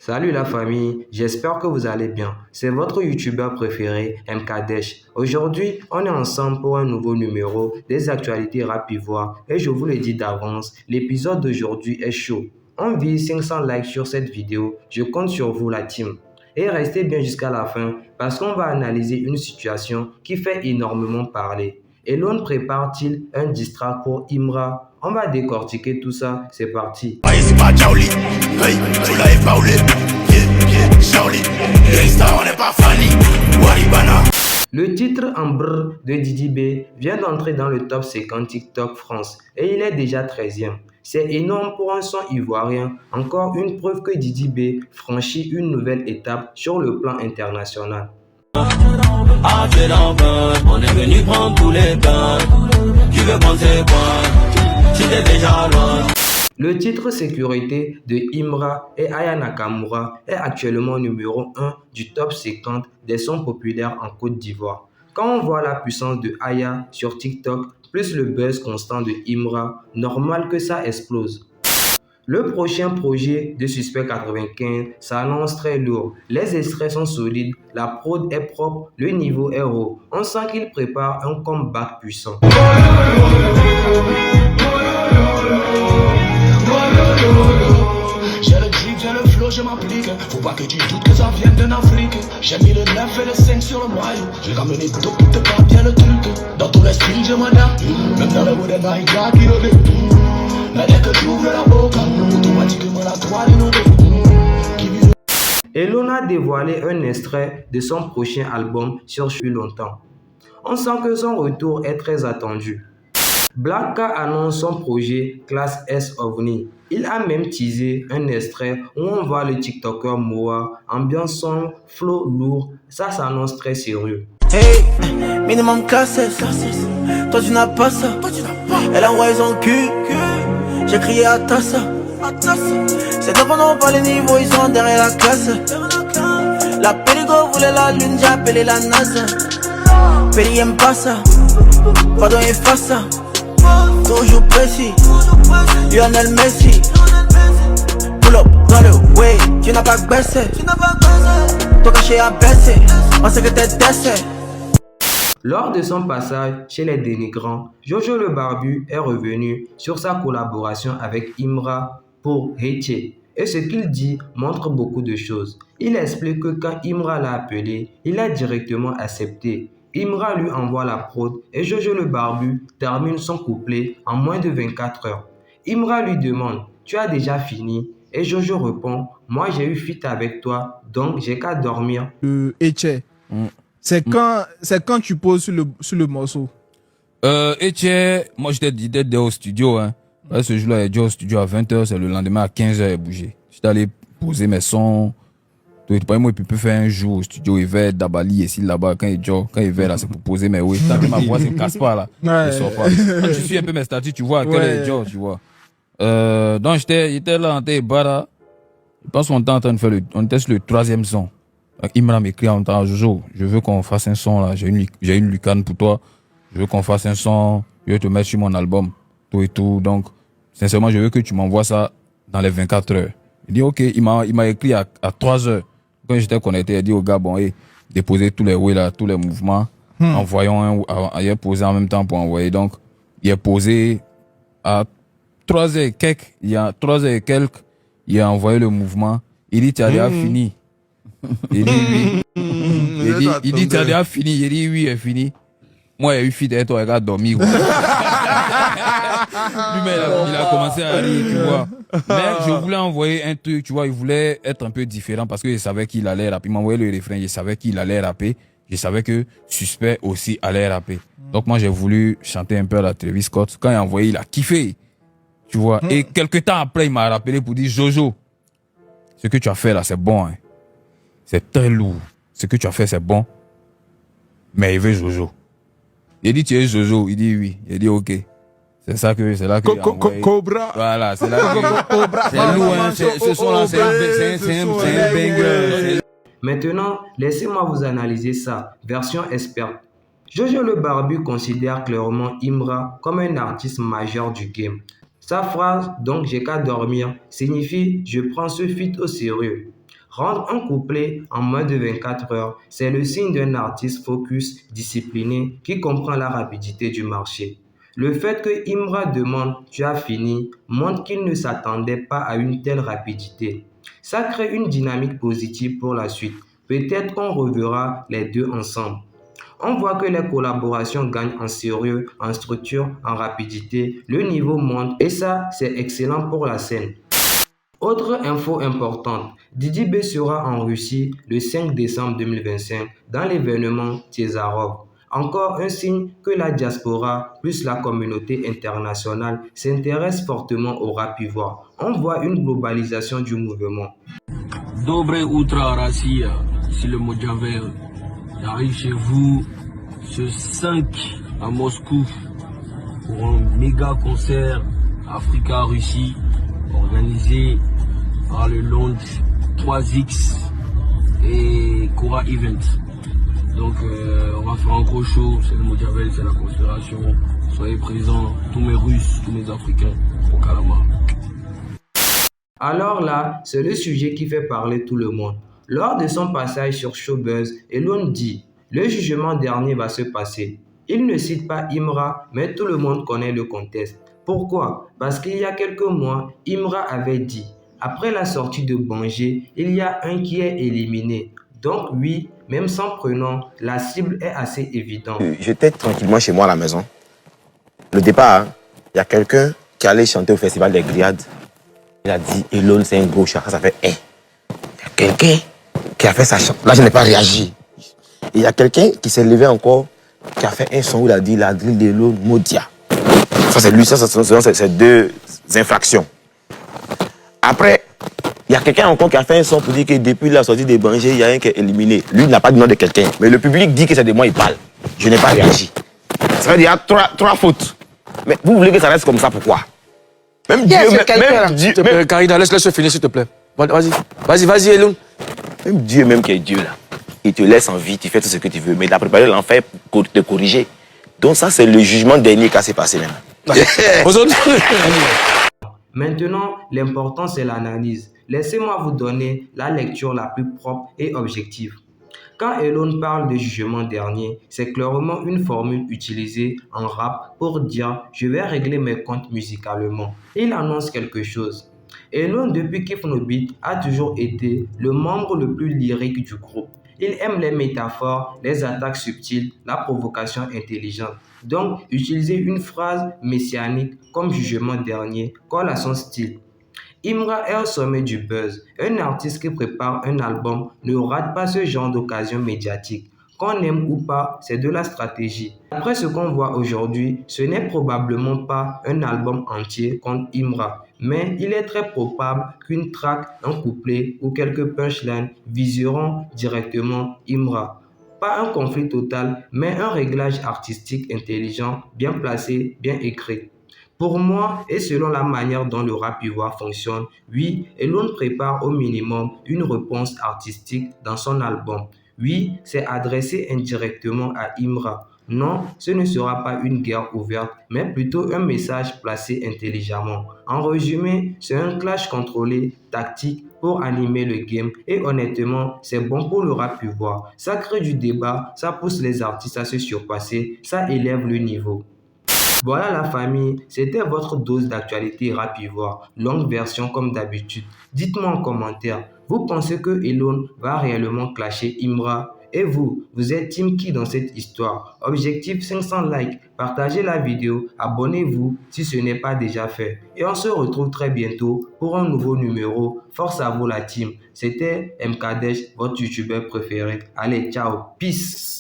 Salut la famille, j'espère que vous allez bien. C'est votre youtubeur préféré, MKDesh. Aujourd'hui, on est ensemble pour un nouveau numéro des actualités rap ivoire et je vous le dis d'avance, l'épisode d'aujourd'hui est chaud. On vise 500 likes sur cette vidéo, je compte sur vous la team. Et restez bien jusqu'à la fin parce qu'on va analyser une situation qui fait énormément parler. Elon prépare-t-il un diss track pour Imra? On va décortiquer tout ça, c'est parti. Le titre en brr de Didi B vient d'entrer dans le top 50 TikTok France et il est déjà 13e. C'est énorme pour un son ivoirien, encore une preuve que Didi B franchit une nouvelle étape sur le plan international. On est venu prendre tous les gars. Tu veux penser quoi? J'étais déjà loin. Le titre sécurité de Imra et Aya Nakamura est actuellement numéro 1 du top 50 des sons populaires en Côte d'Ivoire. Quand on voit la puissance de Aya sur TikTok, plus le buzz constant de Imra, normal que ça explose. Le prochain projet de Suspect 95 s'annonce très lourd. Les extraits sont solides, la prod est propre, le niveau est haut. On sent qu'il prépare un comeback puissant. J'ai le drip, j'ai le flow, je m'applique. Faut pas que tu doutes que ça vienne de Afrique. J'ai mis le 9 et le 5 sur le maillot. J'ai ramené tout pour te faire bien le truc. Dans tous les styles, je m'adapte. Même dans le modèle Nike, là qui le fait. Mais dès que tu ouvres la boca, automatiquement la toile est nommée. Elon a dévoilé un extrait de son prochain album sur depuis longtemps. On sent que son retour est très attendu. Black K annonce son projet Classe S OVNI. Il a même teasé un extrait où on voit le TikToker Moa, ambiance son, flow lourd, ça s'annonce très sérieux. Hey, minimum classe S, toi tu n'as pas ça, elle a envoyé son cul, j'ai crié à Tassa, c'est donc on pas les niveaux, ils sont derrière la classe. La Périgo voulait la lune, j'ai appelé la NASA. Péri aime pas ça, pardon efface ça. Toujours précis, Lionel Messi. Pull up dans le way, tu n'as pas baissé. Ton cachet a baissé, on sait que t'es décès. Lors de son passage chez les Dénigrants, Jojo le Barbu est revenu sur sa collaboration avec Imra pour Hétier. Et ce qu'il dit montre beaucoup de choses. Il explique que quand Imra l'a appelé, il a directement accepté. Imra lui envoie la prod et Jojo le Barbu termine son couplet en moins de 24 heures. Imra lui demande « Tu as déjà fini ?» et Jojo répond « Moi j'ai eu feat avec toi, donc j'ai qu'à dormir. » Etche, c'est quand tu poses sur le morceau. Etche, moi j'étais déjà au studio. Hein. Ce jour-là, il est au studio à 20h, c'est le lendemain à 15h, il bougé. J'étais allé poser mes sons. Moi, il peut faire un jour au studio, il va d'Abali ici, là-bas, quand il va là, c'est pour poser mes oui. Tant que ma voix ne casse pas là, ne sort pas. Quand tu suis un peu mes statuts, tu vois, quel est Joe, tu vois. Donc j'étais là en Bara. Je pense qu'on était en train de faire on était sur le 3e son. Il m'a écrit en temps, Jojo, je veux qu'on fasse un son là, j'ai une lucane pour toi. Je veux qu'on fasse un son, je veux te mettre sur mon album, tout et tout. Donc, sincèrement, je veux que tu m'envoies ça dans les 24 heures. Il dit ok, il m'a écrit à 3 heures. Quand j'étais connecté, il a dit au gars, bon, déposer tous les way là, tous les mouvements, envoyons il a posé en même temps pour envoyer. Donc, il a posé à 3 heures et quelques, il a envoyé le mouvement. Il dit, tu as déjà fini. Il dit oui. Il dit, tu as déjà fini. Il dit oui, il est fini. Moi, il a eu fit et toi, il a dormi. Lui-même, il a commencé à rire, tu vois. Mais je voulais envoyer un truc, tu vois, il voulait être un peu différent parce que je savais qu'il allait rapper. Il m'a envoyé le refrain, je savais qu'il allait rapper. Je savais que Suspect aussi allait rapper. Donc moi, j'ai voulu chanter un peu à la Travis Scott. Quand il a envoyé, il a kiffé. Tu vois. Et quelques temps après, il m'a rappelé pour dire, Jojo, ce que tu as fait là, c'est bon. Hein. C'est très lourd. Ce que tu as fait, c'est bon. Mais il veut Jojo. Il dit, tu es Jojo. Il dit oui. Il dit, ok. C'est là que Cobra. Voilà, c'est là que c'est lourd, hein. Ce son-là, c'est un banger. Maintenant, laissez-moi vous analyser ça, version experte. Jojo le Barbu considère clairement Imra comme un artiste majeur du game. Sa phrase « donc j'ai qu'à dormir » signifie « je prends ce feat au sérieux ». Rendre un couplet en moins de 24 heures, c'est le signe d'un artiste focus, discipliné, qui comprend la rapidité du marché. Le fait que Imra demande « tu as fini » montre qu'il ne s'attendait pas à une telle rapidité. Ça crée une dynamique positive pour la suite. Peut-être qu'on reverra les deux ensemble. On voit que les collaborations gagnent en sérieux, en structure, en rapidité, le niveau monte et ça, c'est excellent pour la scène. Autre info importante, Didi B sera en Russie le 5 décembre 2025 dans l'événement Tiesarov. Encore un signe que la diaspora plus la communauté internationale s'intéresse fortement au rap ivoire. On voit une globalisation du mouvement. Dobre Outra Rassia, ici le Modjavel. J'arrive chez vous ce 5 à Moscou pour un méga concert Africa-Russie organisé par le Launch 3X et Cora Event. Donc on va faire un gros show, c'est le Modjavel, c'est la conspiration. Soyez présents, tous mes Russes, tous mes Africains au Kalama. Alors là, c'est le sujet qui fait parler tout le monde. Lors de son passage sur Showbuzz, Elon dit « Le jugement dernier va se passer ». Il ne cite pas Imra, mais tout le monde connaît le contexte. Pourquoi? Parce qu'il y a quelques mois, Imra avait dit « Après la sortie de Bangé, il y a un qui est éliminé ». Donc oui, même sans prénom, la cible est assez évidente. J'étais tranquillement chez moi à la maison. Le départ, il y a quelqu'un qui allait chanter au Festival des Grillades. Il a dit, Elon, c'est un gros chat. Ça fait, il y a quelqu'un qui a fait sa chanson. Là, je n'ai pas réagi. Et il y a quelqu'un qui s'est levé encore, qui a fait un son où il a dit, la drill d'Elon, Modia. Ça, c'est lui, ça, c'est deux infractions. Après, il y a quelqu'un encore qui a fait un son pour dire que depuis la sortie des Bangé, il y a un qui est éliminé. Lui, il n'a pas de nom de quelqu'un. Mais le public dit que c'est de moi, il parle. Je n'ai pas réagi. Ça veut dire qu'il y a trois fautes. Mais vous voulez que ça reste comme ça, pourquoi? Même Dieu, même Dieu, même... Karina, laisse-le finir, s'il te plaît. Vas-y, Elon. Même Dieu, même qui est Dieu, là, il te laisse en vie, tu fais tout ce que tu veux, mais il a préparé l'enfer pour te corriger. Donc ça, c'est le jugement dernier qui s'est passé maintenant. Maintenant, l'important, c'est l'analyse. Laissez-moi vous donner la lecture la plus propre et objective. Quand Elon parle de jugement dernier, c'est clairement une formule utilisée en rap pour dire « je vais régler mes comptes musicalement ». Il annonce quelque chose. Elon, depuis Kif No Beat, a toujours été le membre le plus lyrique du groupe. Il aime les métaphores, les attaques subtiles, la provocation intelligente. Donc, utiliser une phrase messianique comme jugement dernier colle à son style. Imra est au sommet du buzz. Un artiste qui prépare un album ne rate pas ce genre d'occasion médiatique. Qu'on aime ou pas, c'est de la stratégie. Après ce qu'on voit aujourd'hui, ce n'est probablement pas un album entier contre Imra, mais il est très probable qu'une track, un couplet ou quelques punchlines viseront directement Imra. Pas un conflit total, mais un réglage artistique intelligent, bien placé, bien écrit. Pour moi, et selon la manière dont le rap ivoire fonctionne, oui, Elon prépare au minimum une réponse artistique dans son album. Oui, c'est adressé indirectement à Imra. Non, ce ne sera pas une guerre ouverte, mais plutôt un message placé intelligemment. En résumé, c'est un clash contrôlé, tactique, pour animer le game et honnêtement, c'est bon pour le rap ivoire. Ça crée du débat, ça pousse les artistes à se surpasser, ça élève le niveau. Voilà la famille, c'était votre dose d'actualité rap ivoire, longue version comme d'habitude. Dites-moi en commentaire, vous pensez que Elon va réellement clasher Imra? Et vous êtes team qui dans cette histoire? Objectif 500 likes, partagez la vidéo, abonnez-vous si ce n'est pas déjà fait. Et on se retrouve très bientôt pour un nouveau numéro. Force à vous la team. C'était MKDesh, votre youtubeur préféré. Allez, ciao, peace.